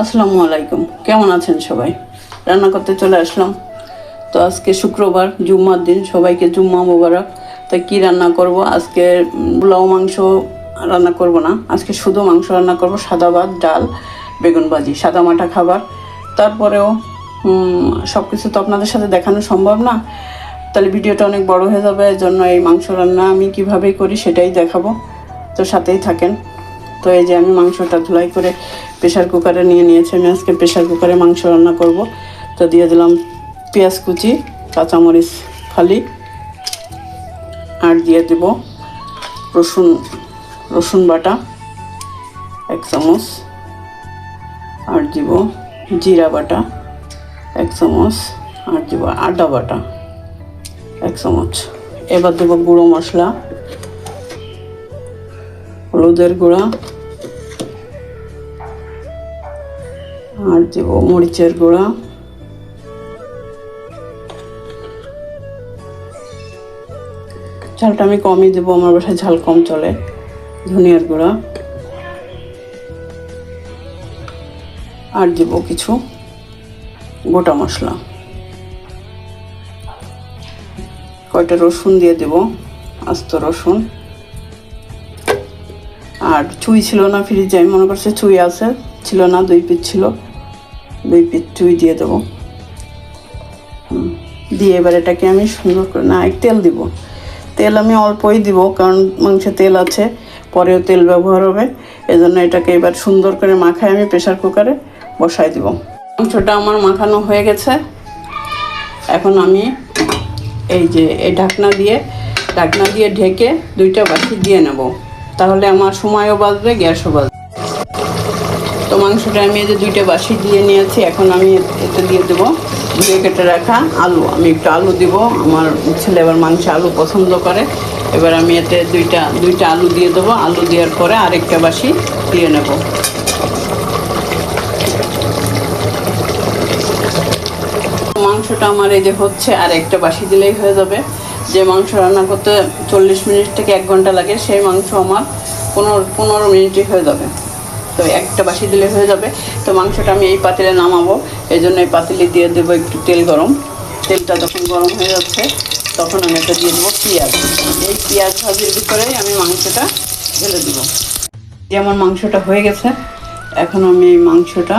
আসসালামু আলাইকুম, কেমন আছেন সবাই? রান্না করতে চলে আসলাম। তো আজকে শুক্রবার, জুম্মার দিন, সবাইকে জুম্মা মোবারক। তাই কী রান্না করব আজকে? পোলাও মাংস রান্না করব না, আজকে শুধু মাংস রান্না করব। সাদা ভাত, ডাল, বেগুন ভাজি, সাদা মাটা খাবার। তারপরেও সব কিছু তো আপনাদের সাথে দেখানো সম্ভব না, তাহলে ভিডিওটা অনেক বড় হয়ে যাবে। এর জন্য এই মাংস রান্না আমি কীভাবে করি সেটাই দেখাবো, তো সাথেই থাকেন। তো এই যে আমি মাংসটা ধুলাই করে প্রেশার কুকারে নিয়ে নিয়েছি। আমি আজকে প্রেশার কুকারে মাংস রান্না করব। তো দিয়ে দিলাম পেঁয়াজ কুচি, কাঁচামরিচ ফালি, আর দিয়ে দেব রসুন বাটা 1 চামচ, আর দিব জিরা বাটা 1 চামচ, আর দিব আদা বাটা 1 চামচ। এবার দেব গুঁড়ো মশলা, হলুদের গুঁড়া, আর দেব মরিচের গুঁড়া, ঝালটা আমি কমই দেবো, আমার বাসায় ঝাল কম চলে। ধনিয়ার গুঁড়া, আর দেব কিছু গোটা মশলা। কয়টা রসুন দিয়ে দেব, আস্ত রসুন। আর চুই ছিল না ফ্রিজে, আমি মনে করছি চুই আছে, ছিল না, 2 পিস ছিল, 2 পিস চুই দিয়ে দেবো। দিয়ে এবার এটাকে আমি সুন্দর করে, না তেল দিব, তেল আমি অল্পই দিব, কারণ মাংসে তেল আছে, পরেও তেল ব্যবহার হবে। এজন্য এটাকে এবার সুন্দর করে মাখায় আমি প্রেশার কুকারে বসাই দিব। মাংসটা আমার মাখানো হয়ে গেছে। এখন আমি এই ঢাকনা দিয়ে ঢেকে 2টা বাটি দিয়ে নেব, তাহলে আমার সময়ও বাঁচবে, গ্যাসও বাঁচবে। তো মাংসটা আমি এই যে 2টা বাটি দিয়ে নিয়েছি। এখন আমি এতে দিয়ে দেবো ধুয়ে কেটে রাখা আলু। আমি একটু আলু দিব, আমার ছেলে এবার মাংসে আলু পছন্দ করে। এবার আমি এতে দুইটা আলু দিয়ে দেবো। আলু দেওয়ার পরে আরেকটা বাটি দিয়ে নেব। মাংসটা আমার এই যে হচ্ছে, আর একটা বাটি দিলেই হয়ে যাবে। যে মাংস রান্না করতে 40 মিনিট থেকে 1 ঘন্টা লাগে, সেই মাংস আমার 15 মিনিটই হয়ে যাবে। তো একটা বাটি দিলে হয়ে যাবে। তো মাংসটা আমি এই পাতিলে নামাবো, এই জন্য এই পাতিলে দিয়ে দেবো একটু তেল গরম। তেলটা যখন গরম হয়ে যাচ্ছে তখন আমি এটা দিয়ে দেবো পেঁয়াজ। এই পেঁয়াজ ভাজির ভিতরেই আমি মাংসটা ঢেলে দেবো। যেমন মাংসটা হয়ে গেছে, এখন আমি এই মাংসটা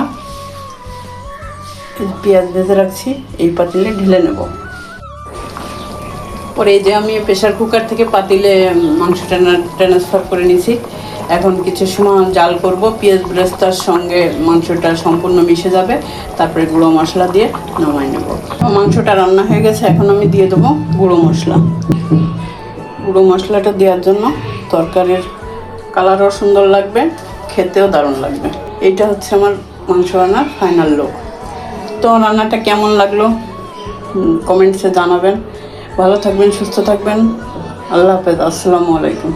পেঁয়াজ ভেজে রাখছি এই পাতিলে ঢেলে নেব। পরে এই যে আমি প্রেশার কুকার থেকে পাতিলে মাংসটা ট্রান্সফার করে নিয়েছি। এখন কিছু সময় জাল করব, পেঁয়াজ ব্রেস্তার সঙ্গে মাংসটা সম্পূর্ণ মিশে যাবে, তারপরে গুঁড়ো মশলা দিয়ে নামাই নেব। মাংসটা রান্না হয়ে গেছে, এখন আমি দিয়ে দেবো গুঁড়ো মশলা। গুঁড়ো মশলাটা দেওয়ার জন্য তরকারির কালারও সুন্দর লাগবে, খেতেও দারুণ লাগবে। এইটা হচ্ছে আমার মাংস রান্নার ফাইনাল লুক। তো রান্নাটা কেমন লাগলো কমেন্টসে জানাবেন। ভালো থাকবেন, সুস্থ থাকবেন। আল্লাহ হাফেজ, আসসালামু আলাইকুম।